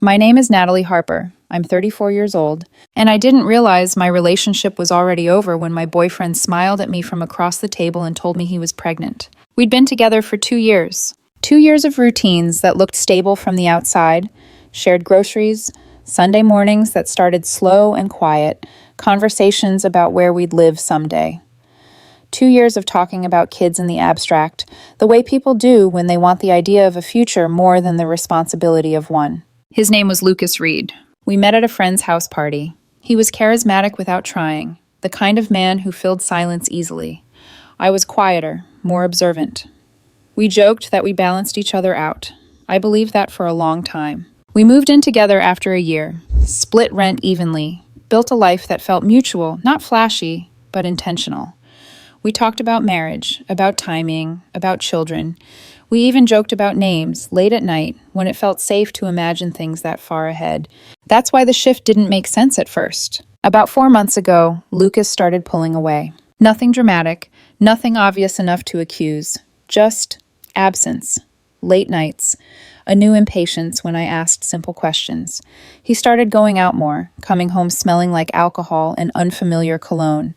My name is Natalie Harper. I'm 34 years old, and I didn't realize my relationship was already over when my boyfriend smiled at me from across the table and told me he was pregnant. We'd been together for 2 years. 2 years of routines that looked stable from the outside, shared groceries, Sunday mornings that started slow and quiet, conversations about where we'd live someday. 2 years of talking about kids in the abstract, the way people do when they want the idea of a future more than the responsibility of one. His name was Lucas Reed. We met at a friend's house party. He was charismatic without trying, the kind of man who filled silence easily. I was quieter, more observant. We joked that we balanced each other out. I believed that for a long time. We moved in together after a year, split rent evenly, built a life that felt mutual, not flashy, but intentional. We talked about marriage, about timing, about children. We even joked about names late at night when it felt safe to imagine things that far ahead. That's why the shift didn't make sense at first. About 4 months ago, Lucas started pulling away. Nothing dramatic, nothing obvious enough to accuse, just absence, late nights, a new impatience when I asked simple questions. He started going out more, coming home smelling like alcohol and unfamiliar cologne.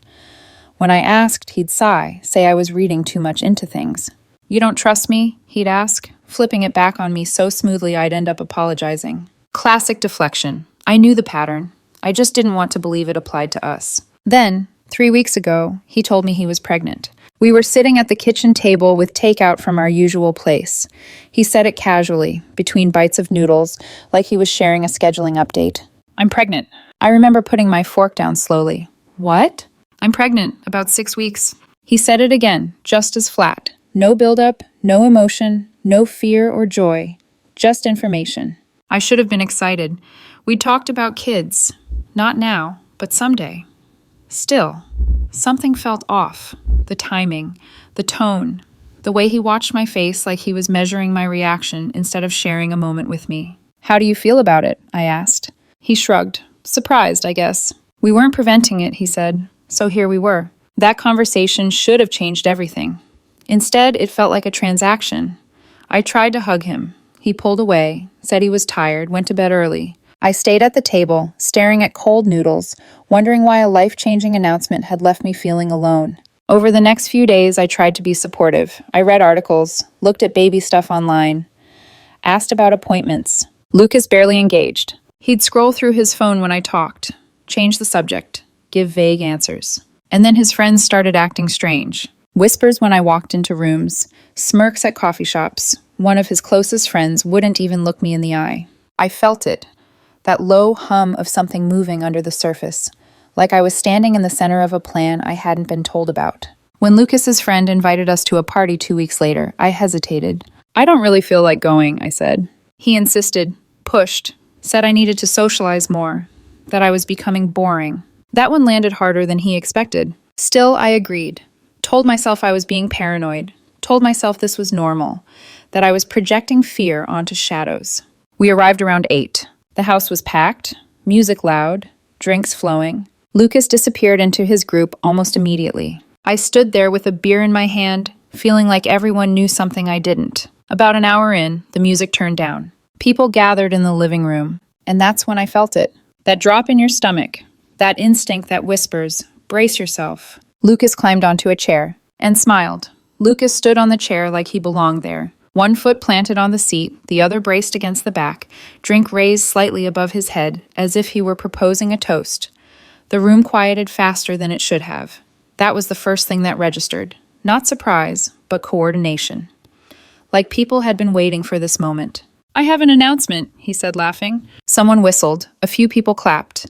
When I asked, he'd sigh, say I was reading too much into things. "You don't trust me?" he'd ask, flipping it back on me so smoothly I'd end up apologizing. Classic deflection. I knew the pattern. I just didn't want to believe it applied to us. Then, 3 weeks ago, he told me he was pregnant. We were sitting at the kitchen table with takeout from our usual place. He said it casually, between bites of noodles, like he was sharing a scheduling update. "I'm pregnant." I remember putting my fork down slowly. "What?" "I'm pregnant, about 6 weeks." He said it again, just as flat. No buildup, no emotion, no fear or joy, just information. I should have been excited. We talked about kids. Not now, but someday. Still, something felt off. The timing, the tone, the way he watched my face like he was measuring my reaction instead of sharing a moment with me. "How do you feel about it?" I asked. He shrugged. Surprised, I guess. "We weren't preventing it," he said. So here we were. That conversation should have changed everything. Instead, it felt like a transaction. I tried to hug him. He pulled away, said he was tired, went to bed early. I stayed at the table, staring at cold noodles, wondering why a life-changing announcement had left me feeling alone. Over the next few days, I tried to be supportive. I read articles, looked at baby stuff online, asked about appointments. Lucas barely engaged. He'd scroll through his phone when I talked, change the subject, give vague answers. And then his friends started acting strange. Whispers when I walked into rooms, smirks at coffee shops. One of his closest friends wouldn't even look me in the eye. I felt it, that low hum of something moving under the surface, like I was standing in the center of a plan I hadn't been told about. When Lucas's friend invited us to a party 2 weeks later, I hesitated. "I don't really feel like going," I said. He insisted, pushed, said I needed to socialize more, that I was becoming boring. That one landed harder than he expected. Still, I agreed. Told myself I was being paranoid. Told myself this was normal, that I was projecting fear onto shadows. We arrived around 8. The house was packed, music loud, drinks flowing. Lucas disappeared into his group almost immediately. I stood there with a beer in my hand, feeling like everyone knew something I didn't. About an hour in, the music turned down. People gathered in the living room, and that's when I felt it. That drop in your stomach, that instinct that whispers, "Brace yourself." Lucas climbed onto a chair and smiled. Lucas stood on the chair like he belonged there. One foot planted on the seat, the other braced against the back, drink raised slightly above his head, as if he were proposing a toast. The room quieted faster than it should have. That was the first thing that registered. Not surprise, but coordination. Like people had been waiting for this moment. "I have an announcement," he said, laughing. Someone whistled. A few people clapped.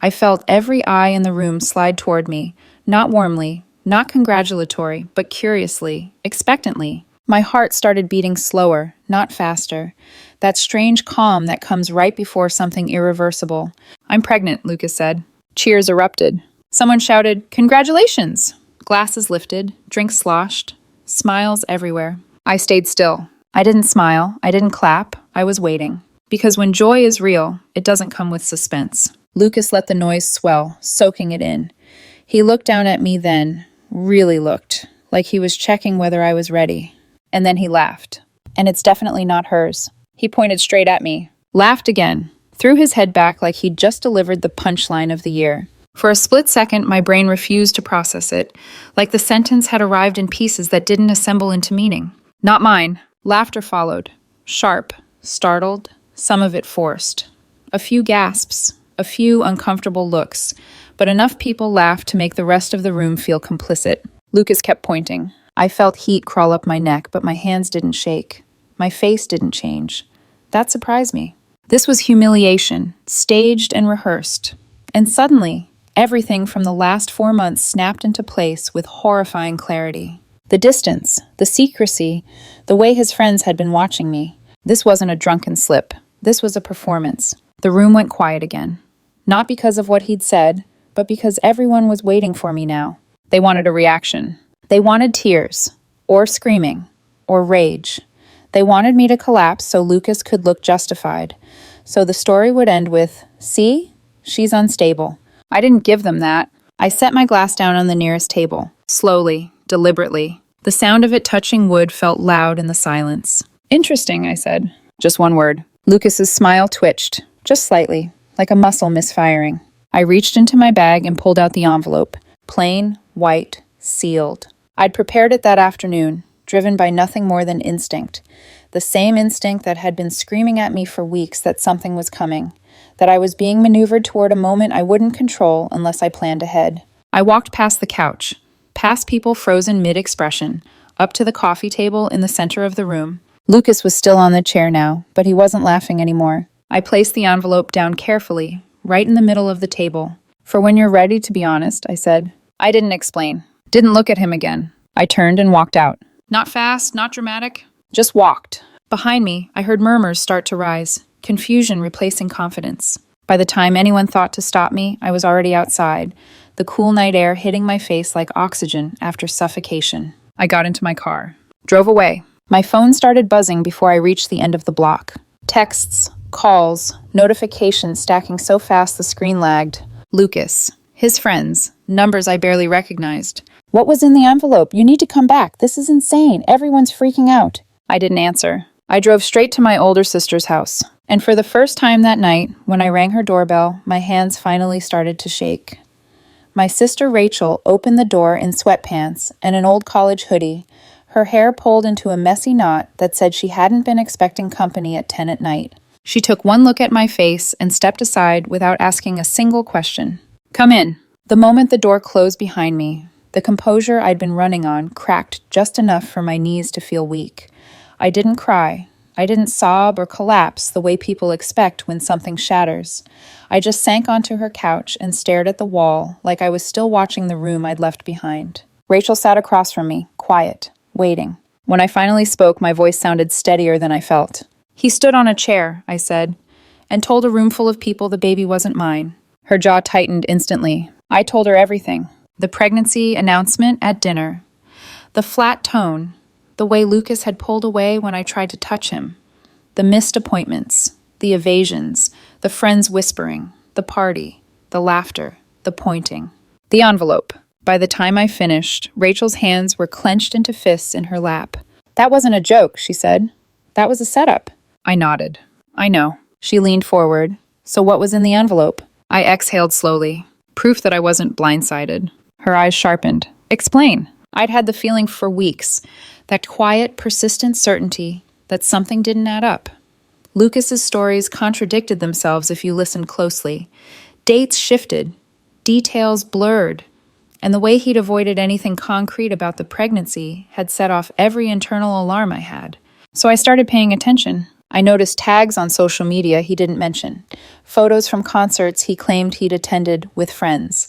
I felt every eye in the room slide toward me, not warmly, not congratulatory, but curiously, expectantly. My heart started beating slower, not faster. That strange calm that comes right before something irreversible. "I'm pregnant," Lucas said. Cheers erupted. Someone shouted, "Congratulations!" Glasses lifted, drinks sloshed, smiles everywhere. I stayed still. I didn't smile, I didn't clap, I was waiting. Because when joy is real, it doesn't come with suspense. Lucas let the noise swell, soaking it in. He looked down at me then, really looked, like he was checking whether I was ready. And then he laughed. And it's definitely not hers. He pointed straight at me, laughed again, threw his head back like he'd just delivered the punchline of the year. For a split second, my brain refused to process it, like the sentence had arrived in pieces that didn't assemble into meaning. Not mine. Laughter followed. Sharp, startled, some of it forced. A few gasps, a few uncomfortable looks, but enough people laughed to make the rest of the room feel complicit. Lucas kept pointing. I felt heat crawl up my neck, but my hands didn't shake. My face didn't change. That surprised me. This was humiliation, staged and rehearsed. And suddenly, everything from the last 4 months snapped into place with horrifying clarity. The distance, the secrecy, the way his friends had been watching me. This wasn't a drunken slip. This was a performance. The room went quiet again. Not because of what he'd said, but because everyone was waiting for me now. They wanted a reaction. They wanted tears, or screaming, or rage. They wanted me to collapse so Lucas could look justified. So the story would end with, "See? She's unstable." I didn't give them that. I set my glass down on the nearest table, slowly, deliberately. The sound of it touching wood felt loud in the silence. "Interesting," I said. Just one word. Lucas's smile twitched, just slightly, like a muscle misfiring. I reached into my bag and pulled out the envelope. Plain, white, sealed. I'd prepared it that afternoon, driven by nothing more than instinct. The same instinct that had been screaming at me for weeks that something was coming, that I was being maneuvered toward a moment I wouldn't control unless I planned ahead. I walked past the couch, past people frozen mid-expression, up to the coffee table in the center of the room. Lucas was still on the chair now, but he wasn't laughing anymore. I placed the envelope down carefully, right in the middle of the table. "For when you're ready, to be honest," I said. I didn't explain. Didn't look at him again. I turned and walked out. Not fast, not dramatic. Just walked. Behind me, I heard murmurs start to rise, confusion replacing confidence. By the time anyone thought to stop me, I was already outside, the cool night air hitting my face like oxygen after suffocation. I got into my car. Drove away. My phone started buzzing before I reached the end of the block. Texts, calls, notifications stacking so fast the screen lagged. Lucas. His friends. Numbers I barely recognized. "What was in the envelope? You need to come back. This is insane. Everyone's freaking out." I didn't answer. I drove straight to my older sister's house. And for the first time that night, when I rang her doorbell, my hands finally started to shake. My sister Rachel opened the door in sweatpants and an old college hoodie, her hair pulled into a messy knot that said she hadn't been expecting company at 10 at night. She took one look at my face and stepped aside without asking a single question. "Come in." The moment the door closed behind me, the composure I'd been running on cracked just enough for my knees to feel weak. I didn't cry. I didn't sob or collapse the way people expect when something shatters. I just sank onto her couch and stared at the wall like I was still watching the room I'd left behind. Rachel sat across from me, quiet, waiting. When I finally spoke, my voice sounded steadier than I felt. "He stood on a chair," I said, "and told a room full of people the baby wasn't mine." Her jaw tightened instantly. I told her everything. The pregnancy announcement at dinner. The flat tone. The way Lucas had pulled away when I tried to touch him. The missed appointments. The evasions. The friends whispering. The party. The laughter. The pointing. The envelope. By the time I finished, Rachel's hands were clenched into fists in her lap. "That wasn't a joke," she said. "That was a setup." I nodded. "I know." She leaned forward. "So what was in the envelope?" I exhaled slowly. Proof that I wasn't blindsided. Her eyes sharpened. "Explain." I'd had the feeling for weeks, that quiet, persistent certainty that something didn't add up. Lucas's stories contradicted themselves if you listened closely. Dates shifted, details blurred, and the way he'd avoided anything concrete about the pregnancy had set off every internal alarm I had. So I started paying attention. I noticed tags on social media he didn't mention, photos from concerts he claimed he'd attended with friends,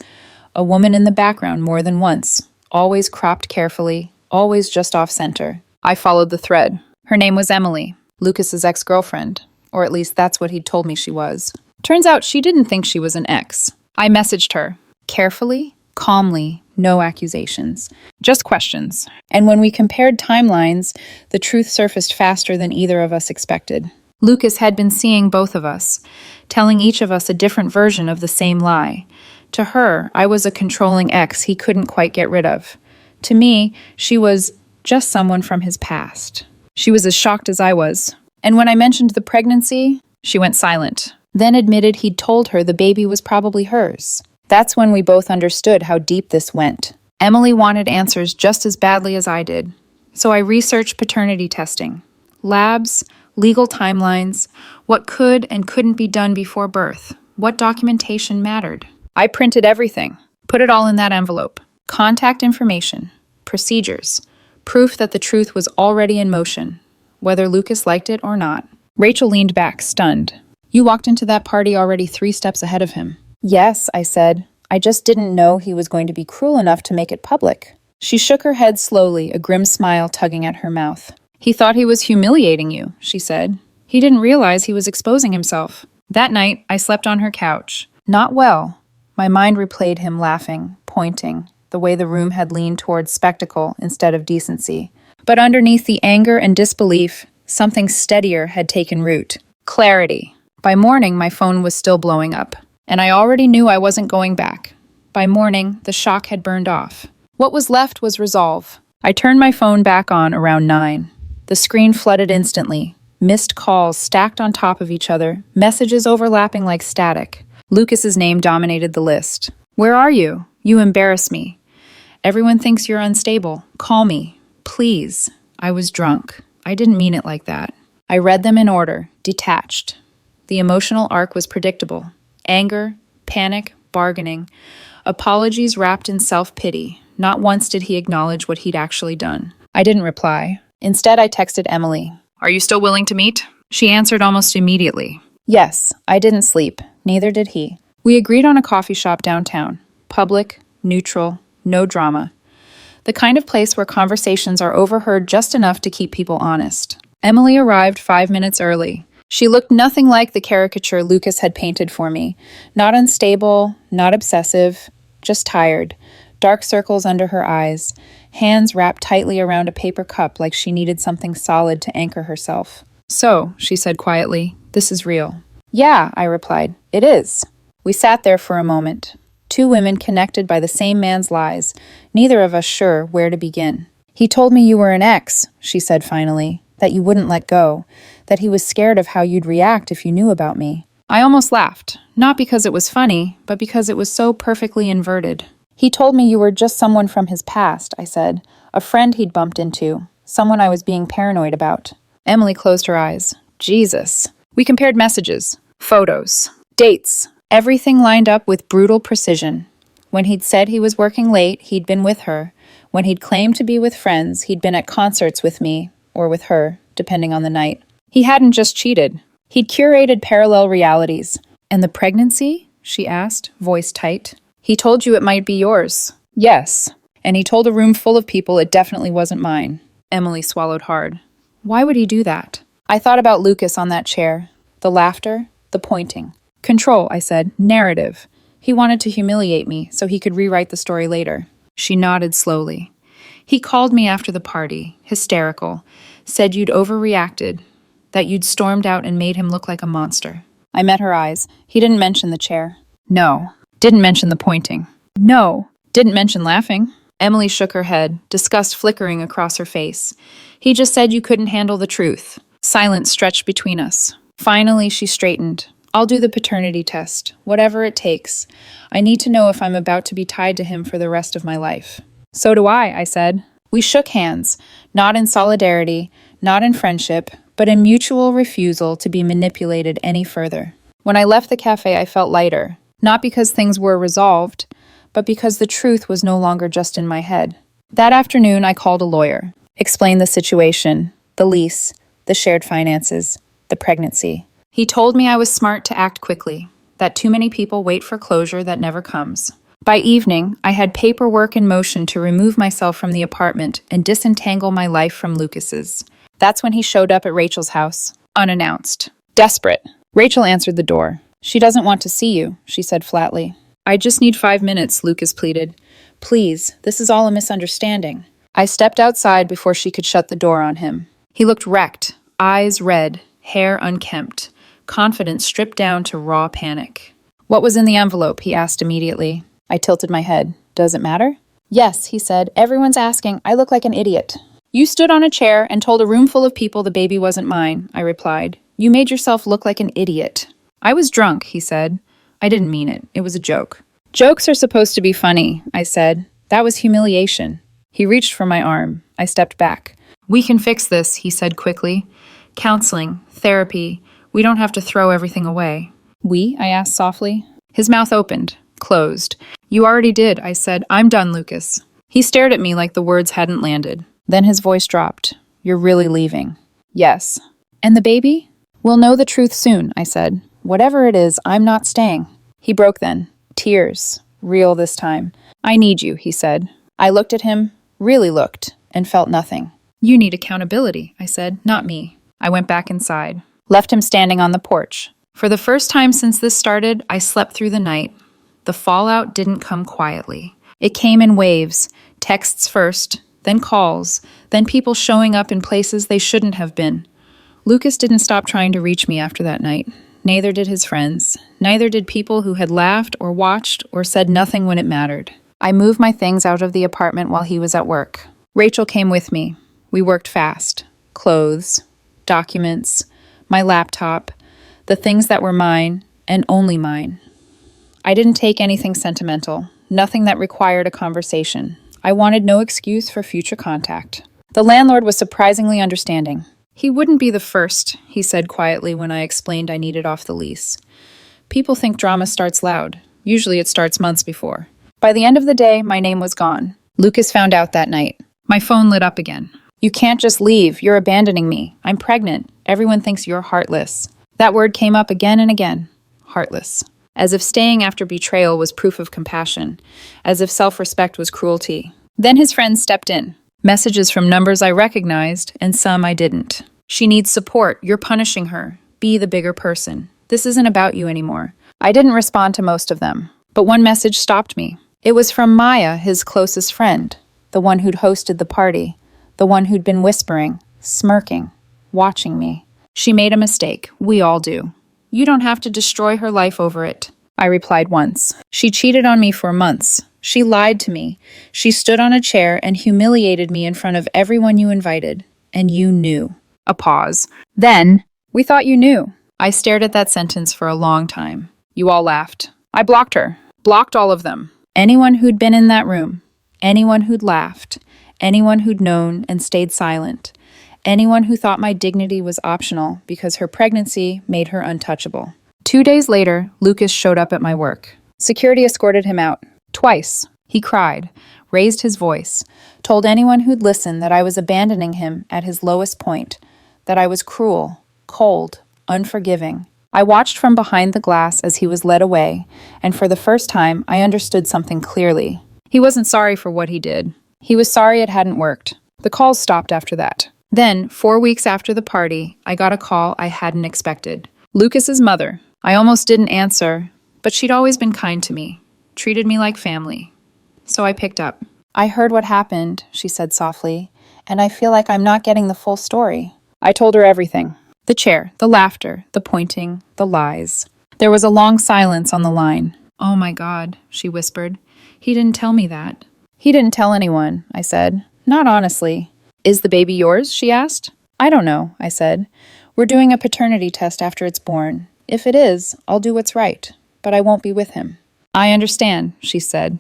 a woman in the background more than once, always cropped carefully, always just off-center. I followed the thread. Her name was Emily, Lucas's ex-girlfriend, or at least that's what he'd told me she was. Turns out she didn't think she was an ex. I messaged her, carefully, calmly, no accusations, just questions. And when we compared timelines, the truth surfaced faster than either of us expected. Lucas had been seeing both of us, telling each of us a different version of the same lie. To her, I was a controlling ex he couldn't quite get rid of. To me, she was just someone from his past. She was as shocked as I was. And when I mentioned the pregnancy, she went silent, then admitted he'd told her the baby was probably hers. That's when we both understood how deep this went. Emily wanted answers just as badly as I did. So I researched paternity testing, labs, legal timelines, what could and couldn't be done before birth, what documentation mattered. I printed everything, put it all in that envelope. Contact information, procedures, proof that the truth was already in motion, whether Lucas liked it or not. Rachel leaned back, stunned. You walked into that party already 3 steps ahead of him. Yes, I said. I just didn't know he was going to be cruel enough to make it public. She shook her head slowly, a grim smile tugging at her mouth. He thought he was humiliating you, she said. He didn't realize he was exposing himself. That night, I slept on her couch. Not well. My mind replayed him laughing, pointing, the way the room had leaned towards spectacle instead of decency. But underneath the anger and disbelief, something steadier had taken root. Clarity. By morning, my phone was still blowing up, and I already knew I wasn't going back. By morning, the shock had burned off. What was left was resolve. I turned my phone back on around 9. The screen flooded instantly. Missed calls stacked on top of each other, messages overlapping like static. Lucas's name dominated the list. Where are you? You embarrass me. Everyone thinks you're unstable. Call me. Please. I was drunk. I didn't mean it like that. I read them in order, detached. The emotional arc was predictable. Anger, panic, bargaining, apologies wrapped in self-pity. Not once did he acknowledge what he'd actually done. I didn't reply. Instead, I texted Emily. Are you still willing to meet? She answered almost immediately. Yes, I didn't sleep. Neither did he. We agreed on a coffee shop downtown. Public, neutral, no drama. The kind of place where conversations are overheard just enough to keep people honest. Emily arrived 5 minutes early. She looked nothing like the caricature Lucas had painted for me. Not unstable, not obsessive, just tired. Dark circles under her eyes, hands wrapped tightly around a paper cup like she needed something solid to anchor herself. So, she said quietly, this is real. Yeah, I replied, it is. We sat there for a moment. 2 women connected by the same man's lies, neither of us sure where to begin. He told me you were an ex, she said finally, that you wouldn't let go, that he was scared of how you'd react if you knew about me. I almost laughed, not because it was funny, but because it was so perfectly inverted. He told me you were just someone from his past, I said, a friend he'd bumped into, someone I was being paranoid about. Emily closed her eyes. Jesus. We compared messages, photos, dates, everything lined up with brutal precision. When he'd said he was working late, he'd been with her. When he'd claimed to be with friends, he'd been at concerts with me, or with her, depending on the night. He hadn't just cheated. He'd curated parallel realities. And the pregnancy? She asked, voice tight. He told you it might be yours. Yes. And he told a room full of people it definitely wasn't mine. Emily swallowed hard. Why would he do that? I thought about Lucas on that chair. The laughter, the pointing. Control, I said. Narrative. He wanted to humiliate me so he could rewrite the story later. She nodded slowly. He called me after the party, hysterical, said you'd overreacted, that you'd stormed out and made him look like a monster. I met her eyes. He didn't mention the chair. No. Didn't mention the pointing. No. Didn't mention laughing. Emily shook her head, disgust flickering across her face. He just said you couldn't handle the truth. Silence stretched between us. Finally, she straightened. I'll do the paternity test, whatever it takes. I need to know if I'm about to be tied to him for the rest of my life. So do I said. We shook hands, not in solidarity, not in friendship, but in mutual refusal to be manipulated any further. When I left the cafe, I felt lighter, not because things were resolved, but because the truth was no longer just in my head. That afternoon, I called a lawyer, explained the situation, the lease, the shared finances, the pregnancy. He told me I was smart to act quickly, that too many people wait for closure that never comes. By evening, I had paperwork in motion to remove myself from the apartment and disentangle my life from Lucas's. That's when he showed up at Rachel's house, unannounced. Desperate. Rachel answered the door. She doesn't want to see you, she said flatly. I just need 5 minutes, Lucas pleaded. Please, this is all a misunderstanding. I stepped outside before she could shut the door on him. He looked wrecked, eyes red, hair unkempt, confidence stripped down to raw panic. What was in the envelope? He asked immediately. I tilted my head. Does it matter? Yes, he said. Everyone's asking. I look like an idiot. You stood on a chair and told a room full of people the baby wasn't mine, I replied. You made yourself look like an idiot. I was drunk, he said. I didn't mean it. It was a joke. Jokes are supposed to be funny, I said. That was humiliation. He reached for my arm. I stepped back. We can fix this, he said quickly. Counseling, therapy. We don't have to throw everything away. We? I asked softly. His mouth opened, closed. You already did, I said. I'm done, Lucas. He stared at me like the words hadn't landed. Then his voice dropped. You're really leaving. Yes. And the baby? We'll know the truth soon, I said. Whatever it is, I'm not staying. He broke then. Tears. Real this time. I need you, he said. I looked at him, really looked, and felt nothing. You need accountability, I said, not me. I went back inside. Left him standing on the porch. For the first time since this started, I slept through the night. The fallout didn't come quietly. It came in waves, texts first, then calls, then people showing up in places they shouldn't have been. Lucas didn't stop trying to reach me after that night. Neither did his friends. Neither did people who had laughed or watched or said nothing when it mattered. I moved my things out of the apartment while he was at work. Rachel came with me. We worked fast. Clothes, documents, my laptop, the things that were mine and only mine. I didn't take anything sentimental, nothing that required a conversation. I wanted no excuse for future contact. The landlord was surprisingly understanding. He wouldn't be the first, he said quietly when I explained I needed off the lease. People think drama starts loud. Usually it starts months before. By the end of the day, my name was gone. Lucas found out that night. My phone lit up again. You can't just leave. You're abandoning me. I'm pregnant. Everyone thinks you're heartless. That word came up again and again. Heartless. As if staying after betrayal was proof of compassion. As if self-respect was cruelty. Then his friends stepped in. Messages from numbers I recognized and some I didn't. She needs support. You're punishing her. Be the bigger person. This isn't about you anymore. I didn't respond to most of them. But one message stopped me. It was from Maya, his closest friend. The one who'd hosted the party. The one who'd been whispering, smirking, watching me. She made a mistake. We all do. You don't have to destroy her life over it. I replied once. She cheated on me for months. She lied to me. She stood on a chair and humiliated me in front of everyone you invited. And you knew. A pause. Then, we thought you knew. I stared at that sentence for a long time. You all laughed. I blocked her. Blocked all of them. Anyone who'd been in that room. Anyone who'd laughed. Anyone who'd known and stayed silent. Anyone who thought my dignity was optional because her pregnancy made her untouchable. 2 days later, Lucas showed up at my work. Security escorted him out. Twice. He cried, raised his voice, told anyone who'd listen that I was abandoning him at his lowest point, that I was cruel, cold, unforgiving. I watched from behind the glass as he was led away, and for the first time, I understood something clearly. He wasn't sorry for what he did. He was sorry it hadn't worked. The calls stopped after that. Then, 4 weeks after the party, I got a call I hadn't expected. Lucas's mother. I almost didn't answer, but she'd always been kind to me, treated me like family. So I picked up. I heard what happened, she said softly, and I feel like I'm not getting the full story. I told her everything. The chair, the laughter, the pointing, the lies. There was a long silence on the line. Oh my God, she whispered. He didn't tell me that. He didn't tell anyone, I said. Not honestly. Is the baby yours? She asked. I don't know, I said. We're doing a paternity test after it's born. If it is, I'll do what's right, but I won't be with him. I understand, she said.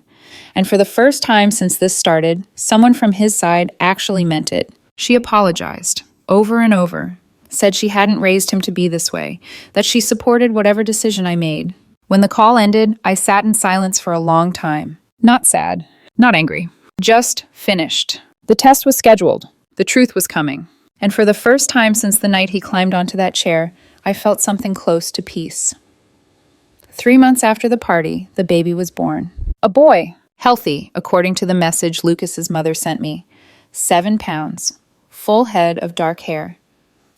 And for the first time since this started, someone from his side actually meant it. She apologized, over and over, said she hadn't raised him to be this way, that she supported whatever decision I made. When the call ended, I sat in silence for a long time. Not sad, not angry, just finished. The test was scheduled. The truth was coming. And for the first time since the night he climbed onto that chair, I felt something close to peace. 3 months after the party, the baby was born. A boy, healthy, according to the message Lucas's mother sent me. 7 pounds, full head of dark hair.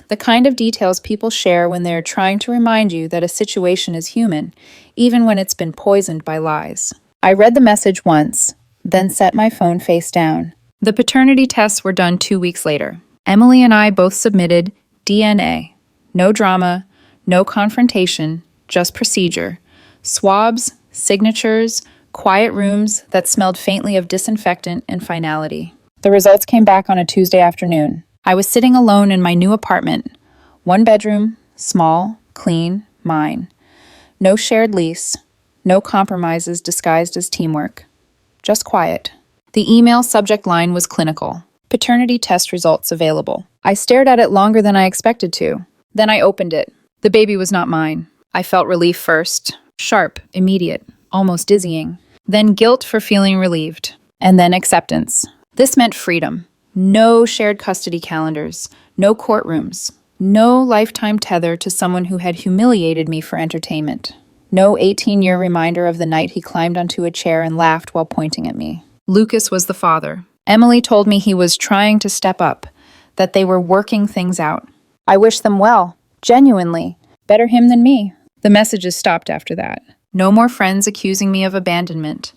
The kind of details people share when they're trying to remind you that a situation is human, even when it's been poisoned by lies. I read the message once, then set my phone face down. The paternity tests were done 2 weeks later. Emily and I both submitted DNA. No drama, no confrontation, just procedure. Swabs, signatures, quiet rooms that smelled faintly of disinfectant and finality. The results came back on a Tuesday afternoon. I was sitting alone in my new apartment. 1 bedroom, small, clean, mine. No shared lease, no compromises disguised as teamwork. Just quiet. The email subject line was clinical. Paternity test results available. I stared at it longer than I expected to. Then I opened it. The baby was not mine. I felt relief first. Sharp, immediate, almost dizzying. Then guilt for feeling relieved. And then acceptance. This meant freedom. No shared custody calendars. No courtrooms. No lifetime tether to someone who had humiliated me for entertainment. No 18-year reminder of the night he climbed onto a chair and laughed while pointing at me. Lucas was the father. Emily told me he was trying to step up, that they were working things out. I wish them well, genuinely. Better him than me. The messages stopped after that. No more friends accusing me of abandonment.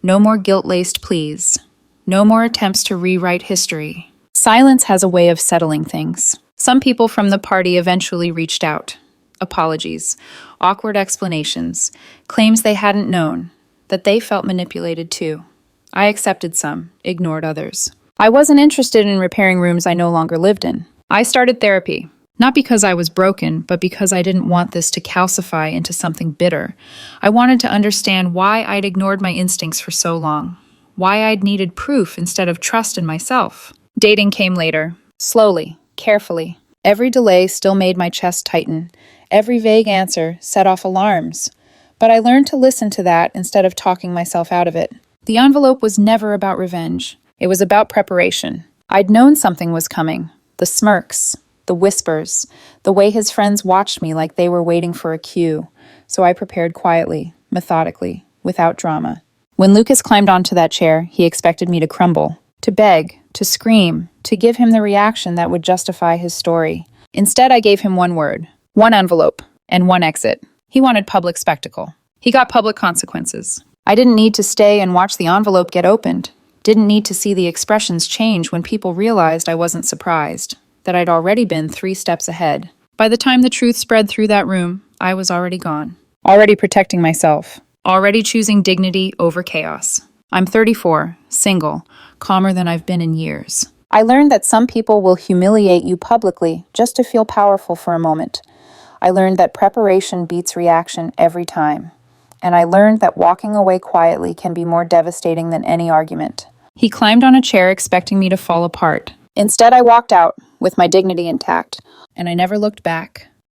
No more guilt-laced pleas. No more attempts to rewrite history. Silence has a way of settling things. Some people from the party eventually reached out. Apologies, awkward explanations, claims they hadn't known, that they felt manipulated too. I accepted some, ignored others. I wasn't interested in repairing rooms I no longer lived in. I started therapy, not because I was broken, but because I didn't want this to calcify into something bitter. I wanted to understand why I'd ignored my instincts for so long, why I'd needed proof instead of trust in myself. Dating came later, slowly, carefully. Every delay still made my chest tighten. Every vague answer set off alarms. But I learned to listen to that instead of talking myself out of it. The envelope was never about revenge. It was about preparation. I'd known something was coming. The smirks, the whispers, the way his friends watched me like they were waiting for a cue. So I prepared quietly, methodically, without drama. When Lucas climbed onto that chair, he expected me to crumble, to beg, to scream, to give him the reaction that would justify his story. Instead, I gave him one word, one envelope, and one exit. He wanted public spectacle. He got public consequences. I didn't need to stay and watch the envelope get opened. Didn't need to see the expressions change when people realized I wasn't surprised, that I'd already been 3 steps ahead. By the time the truth spread through that room, I was already gone. Already protecting myself. Already choosing dignity over chaos. I'm 34, single, calmer than I've been in years. I learned that some people will humiliate you publicly just to feel powerful for a moment. I learned that preparation beats reaction every time. And I learned that walking away quietly can be more devastating than any argument. He climbed on a chair expecting me to fall apart. Instead, I walked out, with my dignity intact, and I never looked back.